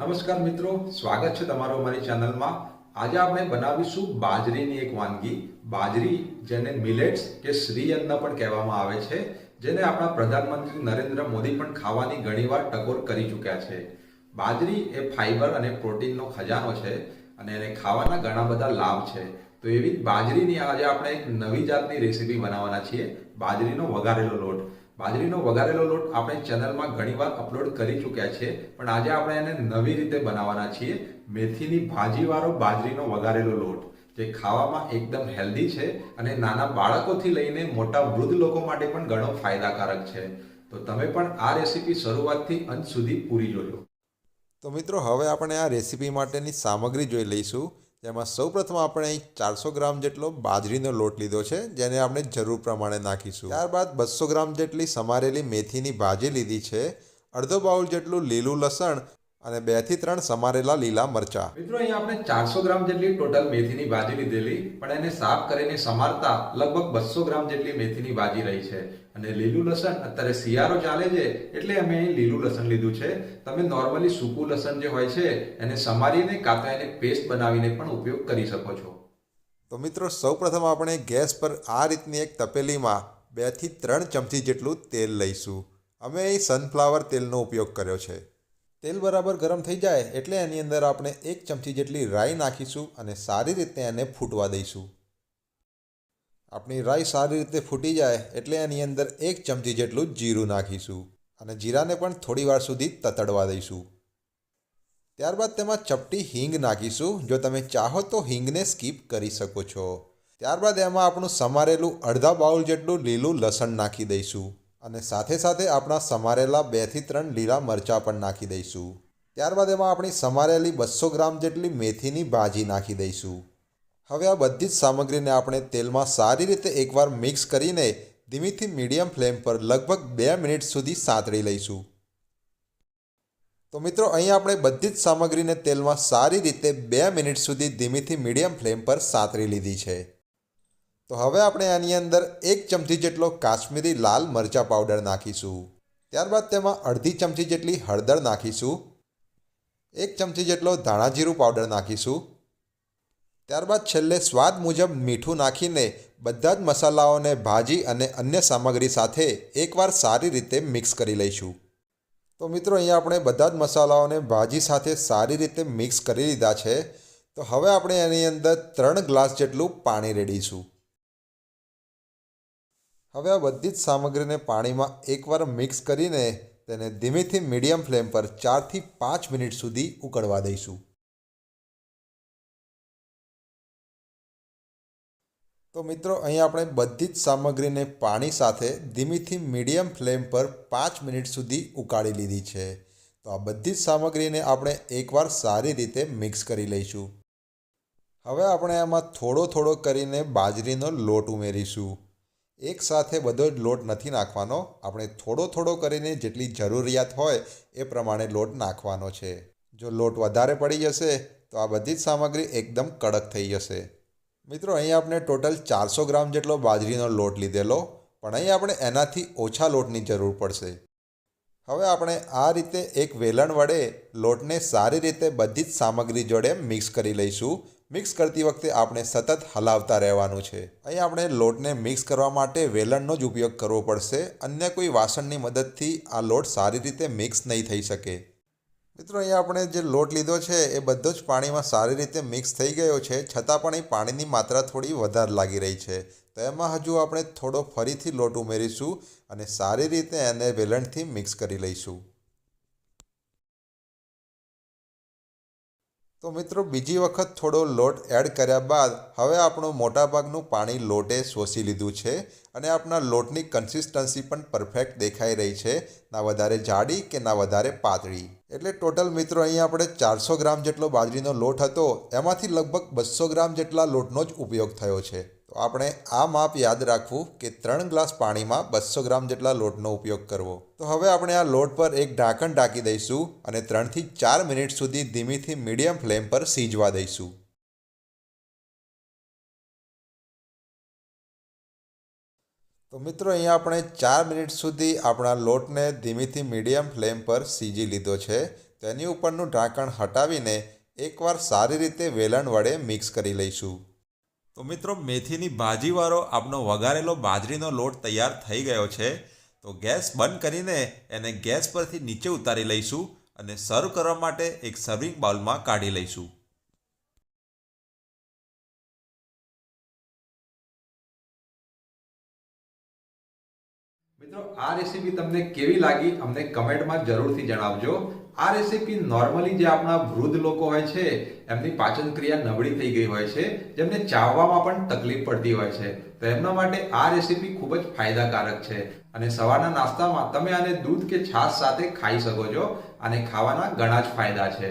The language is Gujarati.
નમસ્કાર મિત્રો, સ્વાગત છે તમારું અમારી ચેનલમાં। આજે આપણે બનાવીશું બાજરીની એક વાનગી। બાજરી જેને મિલેટ્સ કે શ્રી અન્ન પણ કહેવામાં આવે છે, જેને આપણા પ્રધાનમંત્રી નરેન્દ્ર મોદી પણ ખાવાની ઘણીવાર ટકોર કરી ચૂક્યા છે। બાજરી એ ફાઇબર અને પ્રોટીનનો ખજાનો છે અને એને ખાવાના ઘણા બધા લાભ છે। તો એવી જ બાજરીની આજે આપણે એક નવી જાતની રેસીપી બનાવવાના છીએ, બાજરીનો વઘારેલો લોટ। બાજરીનો વઘારેલો લોટ આપણે ચેનલમાં ઘણીવાર અપલોડ કરી ચૂક્યા છે, પણ આજે આપણે એને નવી રીતે બનાવવાના છીએ। મેથીની ભાજીવાળો બાજરીનો વઘારેલો લોટ, જે ખાવામાં એકદમ હેલ્ધી છે અને નાના બાળકોથી લઈને મોટા વૃદ્ધ લોકો માટે પણ ઘણો ફાયદાકારક છે। તો તમે પણ આ રેસીપી શરૂઆતથી અંત સુધી પૂરી જોજો। તો મિત્રો, હવે આપણે આ રેસીપી માટેની સામગ્રી જોઈ લઈશું। જેમાં સૌપ્રથમ આપણે અહીં 400 ગ્રામ જેટલો બાજરીનો લોટ લીધો છે, જેને આપણે જરૂર પ્રમાણે નાખીશું। ત્યારબાદ 200 ગ્રામ જેટલી સમારેલી મેથીની ભાજી લીધી છે, અડધો બાઉલ જેટલું લીલું લસણ અને 2 થી 3 સમારેલા લીલા મરચાં। મિત્રો, અહીંયા આપણે 400 ગ્રામ જેટલી ટોટલ મેથીની ભાજી લીધેલી, પણ એને સાફ કરીને સમારતા લગભગ 200 ગ્રામ જેટલી મેથીની ભાજી રહી છે। અને લીલું લસણ, અત્યારે શિયાળો ચાલે છે એટલે અમે અહીં લીલું લસણ લીધું છે। તમે નોર્મલી સૂકું લસણ જે હોય છે એને સમારીને કાં તો એને પેસ્ટ બનાવીને પણ ઉપયોગ કરી શકો છો। તો મિત્રો, સૌપ્રથમ આપણે ગેસ પર આ રીતની એક તપેલીમાં 2 થી 3 ચમચી જેટલું તેલ લઈશું। અમે અહીં સનફ્લાવર તેલનો ઉપયોગ કર્યો છે। તેલ બરાબર ગરમ થઈ જાય એટલે એની અંદર આપણે 1 ચમચી જેટલી રાઈ નાખીશું અને સારી રીતે એને ફૂટવા દઈશું। આપણી રાઈ સારી રીતે ફૂટી જાય એટલે એની અંદર 1 ચમચી જેટલું જીરું નાખીશું અને જીરાને પણ થોડી વાર સુધી તતડવા દઈશું। ત્યારબાદ તેમાં ચપટી હિંગ નાખીશું। જો તમે ચાહો તો હિંગને સ્કીપ કરી શકો છો। ત્યારબાદ એમાં આપણું સમારેલું અડધા બાઉલ જેટલું લીલું લસણ નાખી દઈશું અને સાથે સાથે આપણા સમારેલા 2 થી 3 લીલા મરચાં પણ નાખી દઈશું। ત્યારબાદ એમાં આપણી સમારેલી 200 ગ્રામ જેટલી મેથીની ભાજી નાખી દઈશું। હવે આ બધી જ સામગ્રીને આપણે તેલમાં સારી રીતે એકવાર મિક્સ કરીને ધીમીથી મીડિયમ ફ્લેમ પર લગભગ 2 મિનિટ સુધી સાંતળી લઈશું। તો મિત્રો, અહીં આપણે બધી જ સામગ્રીને તેલમાં સારી રીતે 2 મિનિટ સુધી ધીમીથી મીડિયમ ફ્લેમ પર સાંતળી લીધી છે। તો હવે આપણે આની અંદર 1 ચમચી જેટલો કાશ્મીરી લાલ મરચાં પાવડર નાખીશું। ત્યારબાદ તેમાં અડધી ચમચી જેટલી હળદર નાખીશું, 1 ચમચી જેટલો ધાણા જીરું પાવડર નાખીશું। ત્યારબાદ છેલ્લે સ્વાદ મુજબ મીઠું નાખીને બધા જ મસાલાઓને ભાજી અને અન્ય સામગ્રી સાથે એકવાર સારી રીતે મિક્સ કરી લઈશું। તો મિત્રો, અહીંયા આપણે બધા જ મસાલાઓને ભાજી સાથે સારી રીતે મિક્સ કરી લીધા છે। તો હવે આપણે એની અંદર 3 ગ્લાસ જેટલું પાણી રેડીશું। હવે આ બધી જ સામગ્રીને પાણીમાં એકવાર મિક્સ કરીને તેને ધીમેથી મીડિયમ ફ્લેમ પર 4 થી 5 મિનિટ સુધી ઉકળવા દઈશું। તો મિત્રો, અહીં આપણે બધી જ સામગ્રીને પાણી સાથે ધીમીથી મીડિયમ ફ્લેમ પર 5 મિનિટ સુધી ઉકાળી લીધી છે। તો આ બધી જ સામગ્રીને આપણે એકવાર સારી રીતે મિક્સ કરી લઈશું। હવે આપણે આમાં થોડો થોડો કરીને બાજરીનો લોટ ઉમેરીશું। એકસાથે બધો જ લોટ નથી નાખવાનો, આપણે થોડો થોડો કરીને જેટલી જરૂરિયાત હોય એ પ્રમાણે લોટ નાખવાનો છે। જો લોટ વધારે પડી જશે તો આ બધી જ સામગ્રી એકદમ કડક થઈ જશે। મિત્રો, અહીં આપણે ટોટલ 400 ગ્રામ જેટલો બાજરીનો લોટ લીધેલો, પણ અહીં આપણે એનાથી ઓછા લોટની જરૂર પડશે। હવે આપણે આ રીતે એક વેલણ વડે લોટને સારી રીતે બધી જ સામગ્રી જોડે મિક્સ કરી લઈશું। મિક્સ કરતી વખતે આપણે સતત હલાવતા રહેવાનું છે। અહીં આપણે લોટને મિક્સ કરવા માટે વેલણનો જ ઉપયોગ કરવો પડશે, અન્ય કોઈ વાસણની મદદથી આ લોટ સારી રીતે મિક્સ નહીં થઈ શકે। મિત્રો, અહીંયા આપણે જે લોટ લીધો છે એ બધો જ પાણીમાં સારી રીતે મિક્સ થઈ ગયો છે, છતાં પણ અહીં પાણીની માત્રા થોડી વધારે લાગી રહી છે। તો એમાં હજુ આપણે થોડો ફરીથી લોટ ઉમેરીશું અને સારી રીતે એને વેલણથી મિક્સ કરી લઈશું। તો મિત્રો, બીજી વખત થોડો લોટ એડ કર્યા બાદ હવે આપણું મોટાભાગનું પાણી લોટે શોષી લીધું છે અને આપણા લોટની કન્સિસ્ટન્સી પણ પરફેક્ટ દેખાઈ રહી છે, ના વધારે જાડી કે ના વધારે પાતળી। એટલે ટોટલ મિત્રો, અહીં આપણે 400 ગ્રામ જેટલો બાજરીનો લોટ હતો, એમાંથી લગભગ 200 ગ્રામ જેટલા લોટનો જ ઉપયોગ થયો છે। તો આપણે આ માપ યાદ રાખવું કે 3 ગ્લાસ પાણીમાં 200 ગ્રામ જેટલા લોટનો ઉપયોગ કરવો। તો હવે આપણે આ લોટ પર એક ઢાંકણ ઢાંકી દઈશું અને 3 થી 4 મિનિટ સુધી ધીમીથી મીડિયમ ફ્લેમ પર સીજવા દઈશું। તો મિત્રો, અહીંયા આપણે 4 મિનિટ સુધી આપણા લોટને ધીમીથી મીડિયમ ફ્લેમ પર સીજી લીધો છે। તેની ઉપરનું ઢાંકણ હટાવીને એકવાર સારી રીતે વેલણ વડે મિક્સ કરી લઈશું. તો મિત્રો, મેથીની ભાજીવાળો આપણો વઘારેલો બાજરીનો લોટ તૈયાર થઈ ગયો છે. તો ગેસ બંધ કરીને એને ગેસ પરથી નીચે ઉતારી લઈશું અને સર્વ કરવા માટે એક સર્વિંગ બાઉલમાં કાઢી લઈશું. મિત્રો, આ રેસીપી તમને કેવી લાગી અમને કમેન્ટમાં જરૂરથી જણાવજો. આ રેસીપી નોર્મલી જે આપણા વૃદ્ધ લોકો હોય છે એમની પાચન ક્રિયા નબળી થઈ ગઈ હોય છે, જેમને ચાવવામાં પણ તકલીફ પડતી હોય છે, તો એમના માટે આ રેસીપી ખૂબ જ ફાયદાકારક છે. અને સવારના નાસ્તામાં તમે આને દૂધ કે છાશ સાથે ખાઈ શકો છો. અને ખાવાના ઘણા જ ફાયદા છે.